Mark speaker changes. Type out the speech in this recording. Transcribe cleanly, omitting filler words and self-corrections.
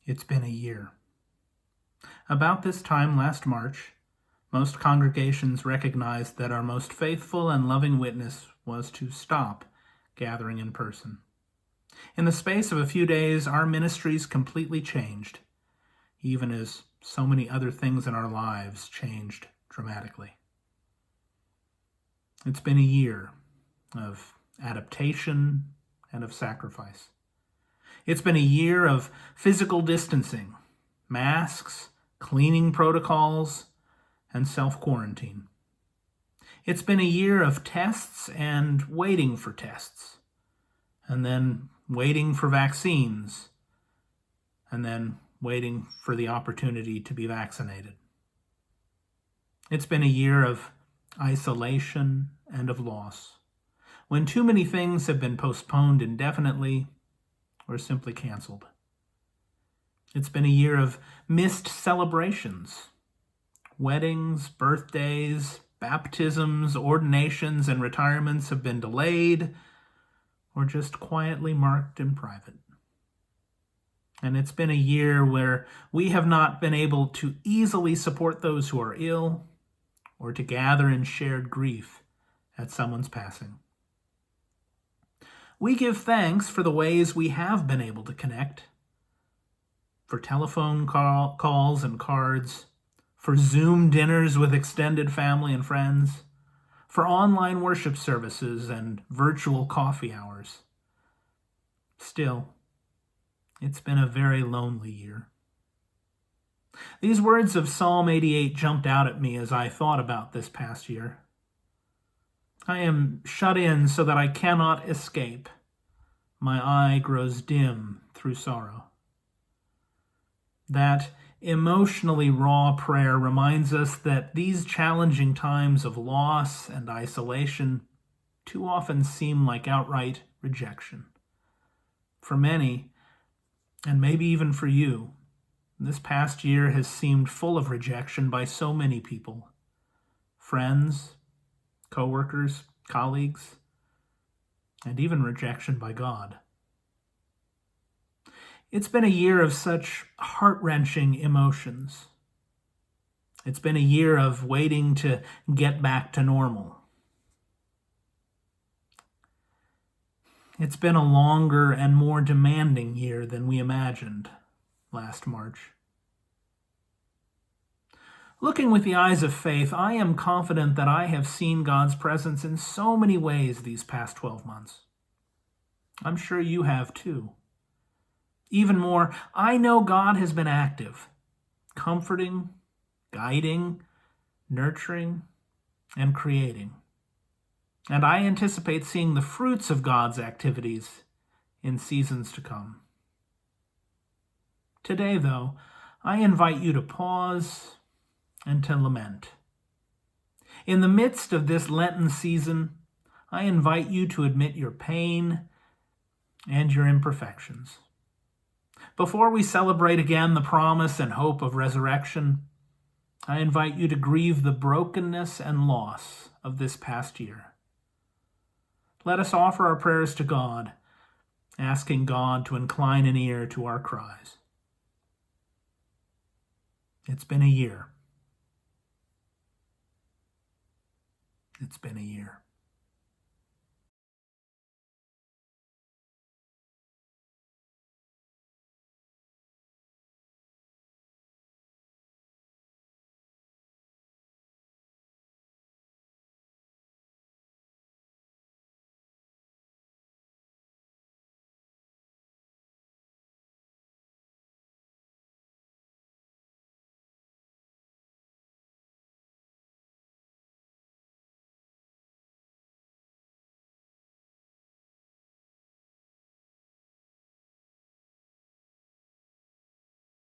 Speaker 1: It's been a year. About this time last March, most congregations recognized that our most faithful and loving witness was to stop gathering in person. In the space of a few days, our ministries completely changed, even as so many other things in our lives changed dramatically. It's been a year of adaptation and of sacrifice. It's been a year of physical distancing, masks, cleaning protocols, and self-quarantine. It's been a year of tests and waiting for tests, and then waiting for vaccines, and then waiting for the opportunity to be vaccinated. It's been a year of isolation and of loss, when too many things have been postponed indefinitely or simply canceled. It's been a year of missed celebrations. Weddings, birthdays, baptisms, ordinations, and retirements have been delayed or just quietly marked in private. And it's been a year where we have not been able to easily support those who are ill or to gather in shared grief at someone's passing. We give thanks for the ways we have been able to connect, for telephone calls and cards, for Zoom dinners with extended family and friends, for online worship services and virtual coffee hours. Still, it's been a very lonely year. These words of Psalm 88 jumped out at me as I thought about this past year. I am shut in so that I cannot escape. My eye grows dim through sorrow. That emotionally raw prayer reminds us that these challenging times of loss and isolation too often seem like outright rejection. For many, and maybe even for you, this past year has seemed full of rejection by so many people. Friends, co-workers, colleagues, and even rejection by God. It's been a year of such heart-wrenching emotions. It's been a year of waiting to get back to normal. It's been a longer and more demanding year than we imagined last March. Looking with the eyes of faith, I am confident that I have seen God's presence in so many ways these past 12 months. I'm sure you have too. Even more, I know God has been active, comforting, guiding, nurturing, and creating. And I anticipate seeing the fruits of God's activities in seasons to come. Today, though, I invite you to pause and to lament. In the midst of this Lenten season, I invite you to admit your pain and your imperfections. Before we celebrate again the promise and hope of resurrection, I invite you to grieve the brokenness and loss of this past year. Let us offer our prayers to God, asking God to incline an ear to our cries. It's been a year. It's been a year.